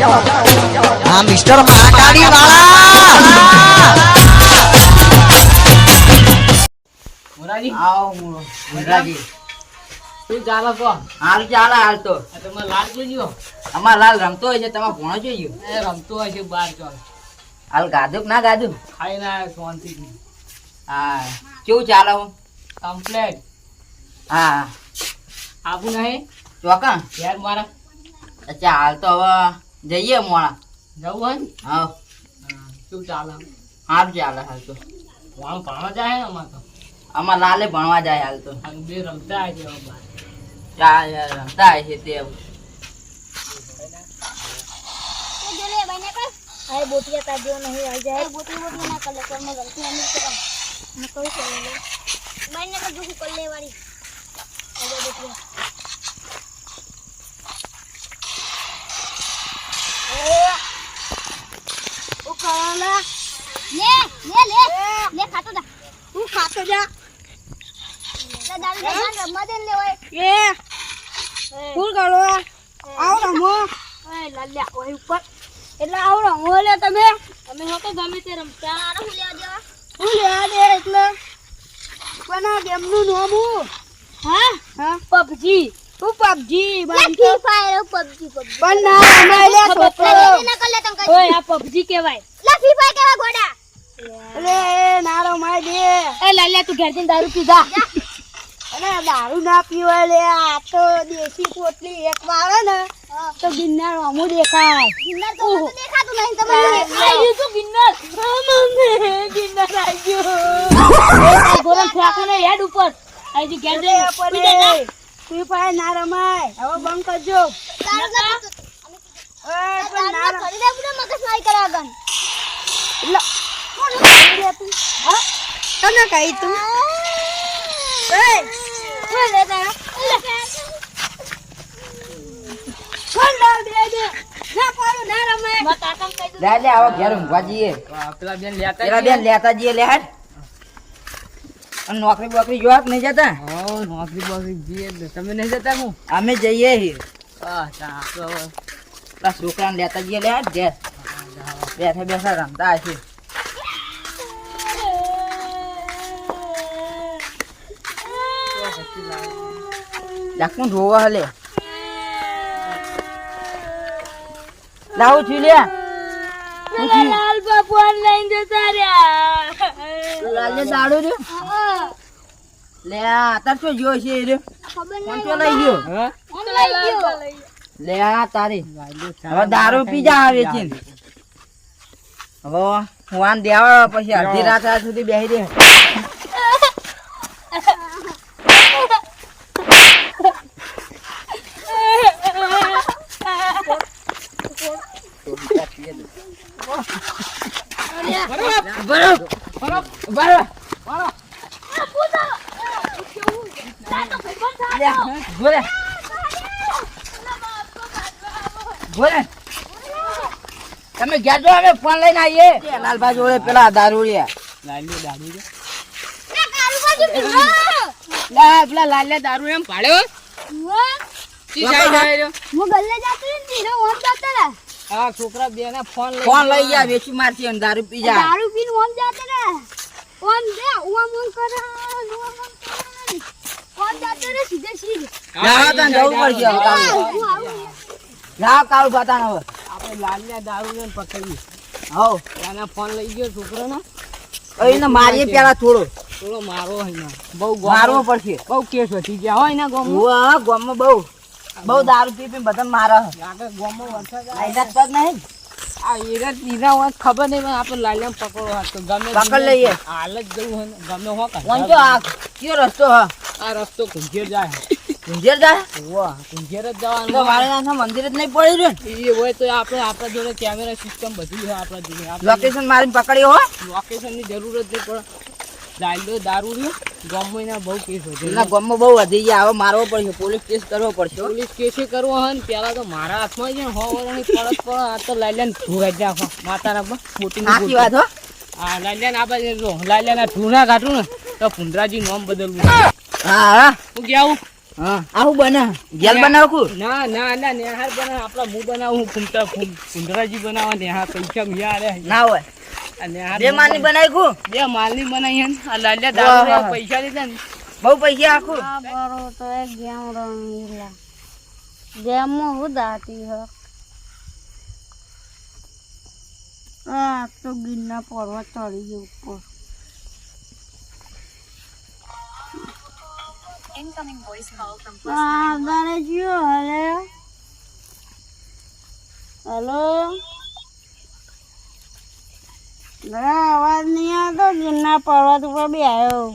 હા મિસ્ટર માટાડી વાળા મોરાજી આવો મુરાજી શું ચાલે કો હાલ ચાલે હાલ તો તમે લાલ જોજો અમાર લાલ રમતો હોય છે તમે ભણો જોયું એ રમતો હોય છે બહાર ચાલ હાલ ગાધું કે ના ગાધું ખાઈને આવ્યો શાંતિથી હા કેવું ચાલે હું કમ્પ્લેટ હા આવું નહીં ચોકા યાર મારા અચ્છા હાલ તો હવે જઈએ મોણા જવું હોય ને હા શું ચાલે સારું ચાલે હાલ તો વાળું ભણવા જાય ને અમાર તો અમાર લાલે ભણવા જાય હાલ તો આ બે રમતા આવે છે હવે બહાર રમતા છે તે अरे बोटिया का जो नहीं आ जाए बोटी बोटी ना कर ले कर मैं गलती नहीं करम मैं कोई कर ले मैंने तो जो कर ले वाली अरे बोटिया ओ काला ले ले ले ले खातो जा तू खातो जा दादा दादा रम्मा दे ले ओए ये फूल काढो आओ रमो ओए लाल्या ओए ऊपर એટલે આવડો મોલે તમે હો તો ગમે તે રમતા આને હું લેવા દે એટલે પણ આ ગેમ નું નામ હું હા પબજી હું પબજી બાંધો ફ્રી ફાયર પબજી પણ ના અમે લે છોકરો ના કર લે તમ કઈ ઓય આ પબજી કહેવાય લે ફ્રી ફાયર કેવા ગોડા અરે નારો માર દે એ લાલ્યા તું ઘેર જઈને દારૂ પીધા અરે દારૂ ના પીવાય લે આ તો દેશી પોટલી એક વાળે ને તો ગિન્નાર અમુ દેખાય ગિન્નાર તો દેખાતું નહીં તમને આઈ તો ગિન્નાર મમ્મી ગિન્નાર આવ્યો એ ગોરમ ફેંકો ને હેડ ઉપર આઈ જી ઘેર જઈને ફ્રી ફાયર ના રમાય હવે બંધ કરજો ઓય પણ ના કરી દે પૂરા મગજ મારી કરા ગન એટલે કોણ કરી દે તું હા તને કહી તું એ લે તારા લે લે આવો ઘેર ઊંઘવા જઈએ પેલા બેન લેતા જઈએ લે હાલ અને નોકરી બોકરી જોવા નહીં જતા હો નોકરી બોકરી જઈએ તમે નહીં જતા હું અમે જઈએ છીએ હા તો હવે પેલા છોકરાને લેતા જઈએ લે હાલ ઘેર બેઠા બેઠા રમતા હશે લાખું ધોવા હલે લાવું છું લે લાલ બાપુ ઓનલાઈન જતા રહ્યા લાલે દાડો રે લે તાર શું જો છે રે કોણ તો લઈ ગયો હા ઓનલાઈન ગયો લે આ તારી હવે દારૂ પી જા આવે છે હવે હું આન દેવા પછી અડધી રાત સુધી બેહી દે તમે ગયા છો અમે ફોન લઈને આવીએ લાલભાઈ જોડે પેલા દારૂ લાલ્યો દારૂ છે ના કાલુ બાજુ પીવો લા પેલા લાલ્યા દારૂ એમ પાડ્યો કી સાઈ જાય રહ્યો હું ગલ્લે જાતી ને ધીરે ઓમ જાતા રે હા છોકરા બે ને ફોન લઈ ગયા વેચી મારતી અને દારૂ પી જા દારૂ પીને ઓમ જાતે રે ઓમ દે ઓમ કરે ઓમ જાતે રે સીધે સીધે ના તને જવું પડશે હવે કાલ ના કાલ બતાનો હવે આપણે લાલ્યા દારૂ ને પકડી હો એને ફોન લઈ ગયો છોકરાનો એને મારીએ પેલા થોડો મારો હે બહુ મારવો પડશે બહુ કેસ વધી ગયા હોય ને ગામમાં વાહ ગામમાં બહુ દારૂ પી પી બધા મારે આગળ ગામમાં વરસાદ આઈના પગ નહીં આ એરા દીધા હોય ખબર નહીં પણ આપણે લાલ્યા પકડો હાથ તો ગમે પકડ લઈએ હાલ જ જવું હોય ને ગમે હો વન તો આ કયો રસ્તો હ આ રસ્તો કુંજેર જાય કુંજેર જાય વાહ કુંજેર જ તો જવાનું મારે નાના મંદિર જ નહીં પડી રહ્યું એ હોય તો આપણે આપણા જોડે કેમેરા સિસ્ટમ બધી છે આપણા જોડે લોકેશન મારીને પકડ્યો હો લોકેશનની જરૂર જ નહીં પડે દારૂ દારૂ રહ્યો ગામમાં બહુ કેસ વધે એના ગામમાં બહુ વધી ગયા હવે મારવો પડશે પોલીસ કેસ કરવો પડશે પોલીસ કેસે કરવો હોય ને પેલા તો મારા હાથમાં છે ને 100 વર્ષની પડત પડે આ તો લાલ્યાને ધોઈ નાખો માતાના મોટી સાચી વાત હો હા લાલ્યાને આપણે જો લાલ્યાના ઢૂના કાઢું ને તો પુંડરાજી નામ બદલવું હા હા હું કે આવું હા આવું બને ગેલ બનાવકું ના ના ના નેહાર બનાવ આપડા હું બનાવું કુંદરાજી બનાવવા નેહાર પૈસા મિયા રે ના હોય આ નેહાર બે માની બનાવી કુ બે માલની બનાવી હે આ લાલ્યા દારૂ વાહ. પૈસા લીધા ને બહુ પૈસા આખું આ બરો તો એક ગેમ રમીલા ગેમમાં હું દાતી હ આ તો ગિરના પર્વત ચડી ગયો ઉપર આ ગાને જીઓ હલે હેલો ના અવાજ નહીં આવતો ગિરના પર્વત ઉપર બી આવ્યો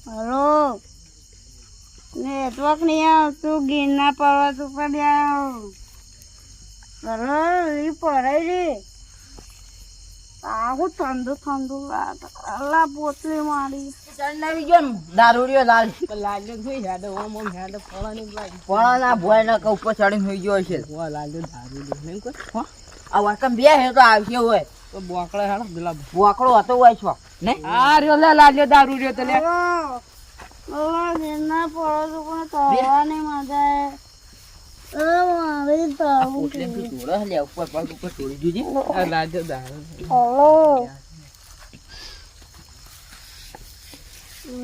હેલો નેટવર્ક નહીં આવતું ગિરના પર્વત ઉપર બી આવ્યો હેલો ઈ પડાઈ રે આવું ઠંડુ ઠંડુ લાગે અલા પોતલી મારી ચડનાવી ગયો ને દારૂડિયો લાલ લાલ્યો જોઈ હેડે ઓમ ઓમ હેડે ફળાની લાગી પણ ના ભોય ના ઉપર ચડીને હોઈ ગયો છે વા લાલ્યો દારૂ લે નહીં કોઈ આ વાકમ બે હે તો આવશે હોય તો બોકડા હેડો પેલા બોકડો હતો હોય છો ને આ રહ્યો લે લાલ્યો દારૂ રહ્યો તો લે અલા ગિરના પર્વત ઉપર તળવાની મજા મારી તાવું એટલે તું તોડે લે ઉપર પગ ઉપર તોડી દીધી આ લાલ્યો દારૂ હેલો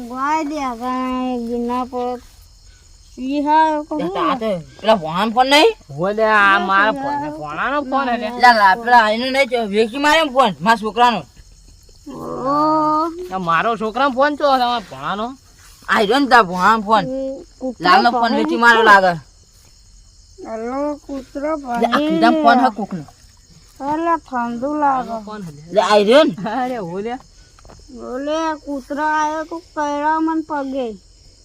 ગાય દે ગાય ગિરના પર્વત ઈ હા કહું આ તો પેલા વાહન ફોન નહીં ઓલે આ મારા ફોનાનો ફોન હે લા પેલા આઈને નહીં વેચી મારે ફોન મારા છોકરાનો આ મારો છોકરાનો ફોન ચો તમારા ભણાનો આઈ રહ્યો ને તા વાહન ફોન લાલનો ફોન વેચી મારો લાગે હેલો કૂતરો લે આ કીધા ફોન હા કોકનો અલા ઠંડુ લાગે ફોન હે લે આઈ રહ્યો ને અરે ઓલે બોલે કૂતરો આવ્યો તો કયરા મન પગે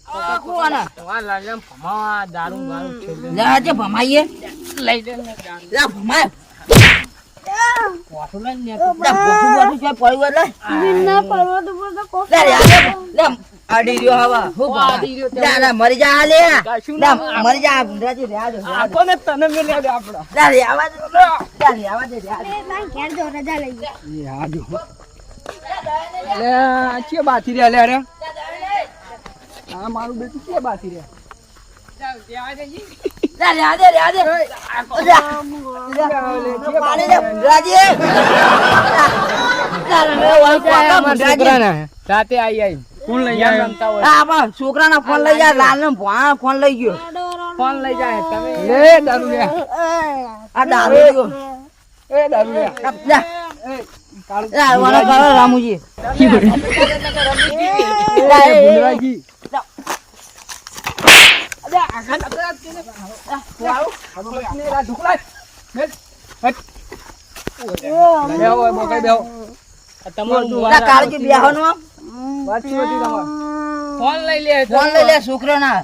આ કોના આ લાલ્યા ભમા દારૂ બારૂ છેલે લે આજે ભમાઈએ લઈ દે ને દારૂ લે ભમાય પોઠું લઈને લે બોટુ બોટુ છે પડ્યું લે ગિરના પર્વત ઉપર તો કોક લે લે આડી રહ્યો હવા હું આડી રહ્યો લે લે મરી જા લે કશું લે ના મરી જા ભૂંડરાજી રે આજો આપો ને તને મેલ્યા દે આપડા લે આવાજ લે આવાજ દે ઘેર જો રજા લઈ ગયા યાદ લે કે બાથી રે લે રે આ મારું બેટું કે બાથી રે લે આદે પાણી લે ભૂંડરાજી રાતે આઈ કોણ લઈ જાય આ બા છોકરાના ફોન લઈ જા લાલનો ફોન લઈ ગયો ફોન લઈ જાય તમે લે દારૂ લે આ દારૂ ગયો એ દારૂ લે લે લે વાળા કરો રામુજી ભૂંડરાજી કાળજી બેહવાનું ફોન લઈ લે ફોન લઈ લે છોકરાના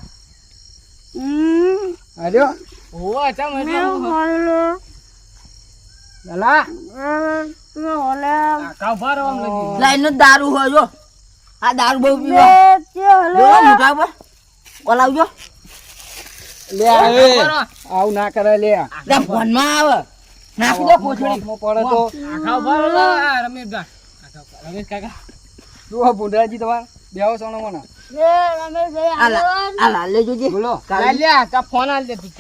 અરે ઓ અચ્છા લાલા કાકા ઉભા રહો આમ લગી લાઈન નો દારૂ હોય જો આ દારૂ બહુ પીવો જો મોટા પર બોલાવજો લે આવું ના કરે લે લે ફોન માં આવે નાખી દે કોથળી પડે તો કાકા ઉભા રહો રમેશભાઈ રમેશ કાકા શું ભૂંડરાજી તમારે બેહો સોનો મને આ લાલે જોજે બોલો લાલ્યા તા ફોન આલ દે તું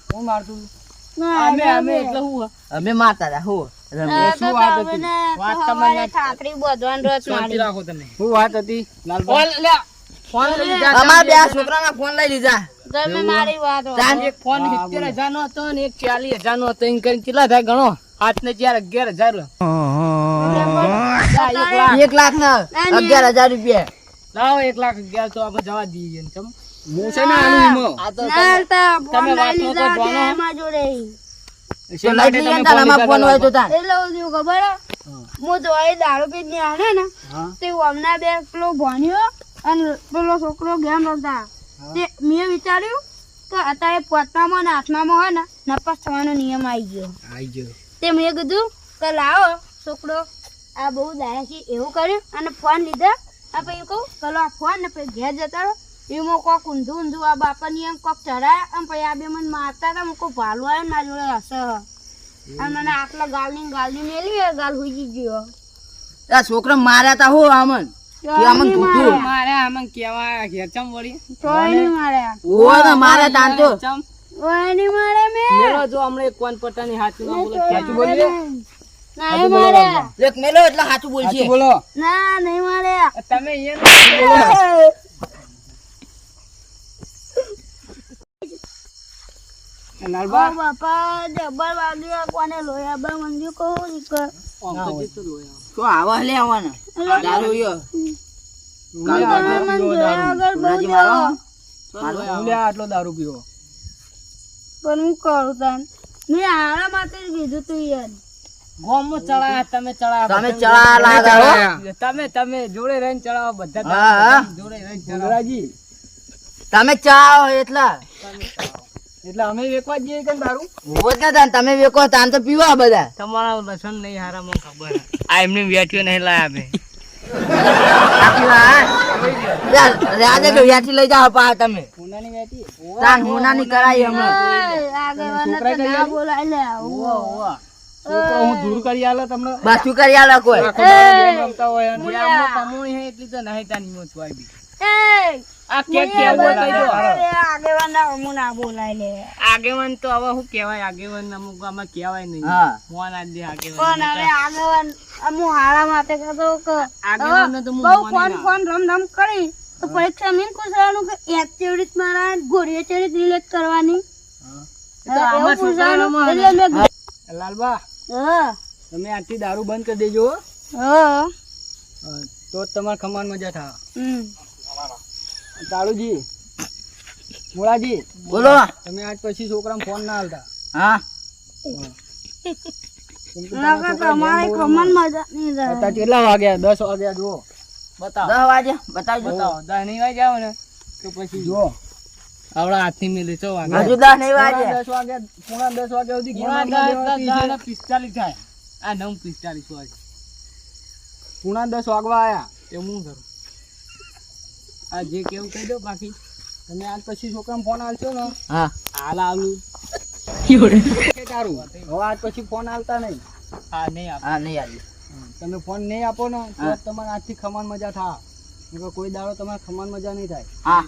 કોણ મારતું અમે એટલે હું અમે માતા હતા હો શું વાત હતી વાત તમને ઠાકરી બધવાનું રસ શાંતિ રાખો તમે શું વાત હતી લાલભાઈ ફોન લે ફોન લઈ જા અમાર બે છોકરાના ફોન લઈ લીધા તમે મારી વાત એક ફોન 70,000 નો હતો ને એક 40,000 નો હતો એમ કરીને કેટલા થાય ગણો હાથ ને 11,000 1 લાખ ના 11,000 રૂપિયા લાવો 1,11,000 તો આપણે જવા દઈએ ને ચમ હું છે ને આનું ઈમો આ તો તમે વાત નો તો જાણો તો લઈ લઈએ ને તાર અમાર ફોન હોય તો તાર એટલે હું ખબર હું તો એ દારૂ પી ને આને ને તે હમણાં બે પેલો ભણ્યો અને પેલો છોકરો ગેમ રમતા તે મેં વિચાર્યું કે અત્યારે પોતામાં ને આઠમામાં હોય ને નપાસ થવાનો નિયમ આવી ગયો તે મેં કીધું કે લાવો છોકરો આ બહુ દાયા છે એવું કર્યું અને ફોન લીધા આ પછી કહું ચલો આ ફોન ને પછી ઘેર જતા રહો એમાં કોક ઊંધું ઊંધું આ બાપાની એમ કોક ચડાયા અને પછી આ બે મને મારતા હતા મને કોઈ ભાલું આવ્યું મારી જોડે હશે અને મને આટલા ગાલની મેલી ગાલ હુઈ ગયો આ છોકરા માર્યા તા હું આમન કે આમન ભૂતું મારે આમાં કેવા ઘેર ચમ વળી તોય નહીં માર્યા ઓય ને માર્યા તા તો ચમ ઓય નહીં મારે મેં મેલો જો હમણે કોણ પટાની હાચું ના બોલે સાચું બોલીએ નહીં માર્યા એક મેલો એટલે સાચું બોલશે સાચું બોલો ના નહીં માર્યા તમે અહીંયા લાલબા ઓ બાપા જબર વાગ્યા કોને લોયા બા મંજુ કહો દીકર આમ તો જીતો લોયા તો આવા લે આવવાના દારૂ યો તમે મને જોયા વગર બહુ ગુનાજી જાઓ. મારો હું લ્યા આટલો દારૂ પીવો પણ હું કરું તાન મેં હારા માટે જ કીધું તું યાર ગોમો ચડાયા તમે ચડાયા તમે ચડા લાગા તમે જોડે રહીને ચડાવો બધા હા, હા. જોડે રહીને ચડાવો તમે ચાઓ એટલા એટલે અમે વેકવા જ જઈએ કે દારૂ હોત ને તાન તમે વેકો તાન તો પીવા બધા તમારા લસણ નહીં હારા મને ખબર આ એમને વેચ્યો નહીં લાયા અમે આખી વાત રાજે કે વ્યાથી લઈ જાઓ પા તમે ઉનાની વેચી તાન હોનાની કરાઈ હમણાં આગેવાને તો ના બોલાય લે છોકરો હું દૂર કરી આલો તમને બસ શું કરી આલો કોઈ આખો દાડો game રમતા હોય અને આમનો કમોણી હે એટલી તો નહીં તાની મોજ હોય બી આ કે કેવું કહી દો આગેવાન ના હું ના બોલાય લે આગેવાન તો હવે શું કહેવાય આગેવાન અમુક આમાં કહેવાય નહીં હા ફોન આજ દે આગેવાન પણ હવે આગેવાન હું હારા માટે કહેતો કે આગેવાનને તો હું બહુ માની ફોન ના. ફોન રમ કરી તો પરીક્ષા મેં પૂછવાનું કે એક ચેવડીત મારા ઘોડીએ ચેવડીત રિલેટ કરવાની તો આમાં એવું છોકરાઓમાં પૂછવાનું એટલે મેં લાલબા હા તમે આટલી દારૂ બંધ કરી દેજો હો. હા તો જ તમારે ખમાન મજા થાય હમ કાળુજી મોળાજી બોલો તમે આજ પછી છોકરાને ફોન ના હાલતા હા કેમ કે ના તમારા કાકા છોકરા અમારે game બહુ રમે. ખમણ મજા નહીં રહે અત્યારે કેટલા વાગ્યા 10 વાગ્યા જુઓ બતાવો 10 વાગે બતાવજો બતાવો 10 નહીં વાગ્યા હોય ને તો પછી જુઓ આવડા હાથથી મિલે 6 વાગ્યા હજુ 10 નહીં વાગે 10 વાગ્યા પોણા 10 વાગ્યા સુધી game 45 થાય આ 9:45 વાગે પોણા 10 વાગવા આયા એ હું કરું આ જે કેવું કહી દો બાકી તમે આજ પછી છોકરાને ફોન આલશો ને હા હાલ આલું કે તારું હવે આજ પછી ફોન આલતા નહીં હા નહીં આપ હા નહીં આવી તમે ફોન નહીં આપો ને તો હા. તમારે આજથી ખમાન મજા થાય નકર કોઈ દાડો તમારે ખમાન મજા નહીં થાય હા